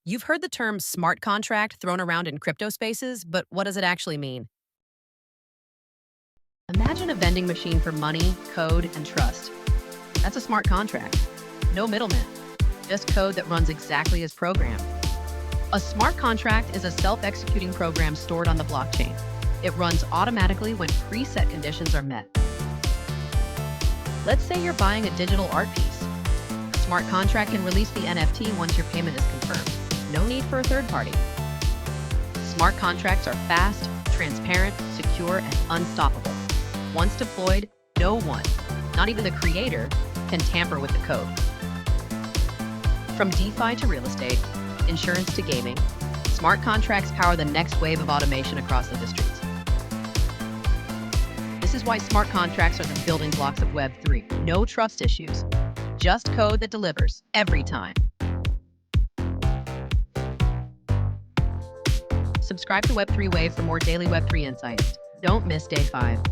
You've heard the term smart contract thrown around in crypto spaces, but what does it actually mean? Imagine a vending machine for money, code, and trust. That's a smart contract. No middleman, just code that runs exactly as programmed. A smart contract is a self-executing program stored on the blockchain. It runs automatically when preset conditions are met. Let's say you're buying a digital art piece. A smart contract can release the NFT once your payment is confirmed. No need for a third party. Smart contracts are fast, transparent, secure, and unstoppable. Once deployed, no one, not even the creator, can tamper with the code. From DeFi to real estate, insurance to gaming, smart contracts power the next wave of automation across industries. This is why smart contracts are the building blocks of Web3. No trust issues, just code that delivers every time. Subscribe to Web3 Wave for more daily Web3 insights. Don't miss day 5.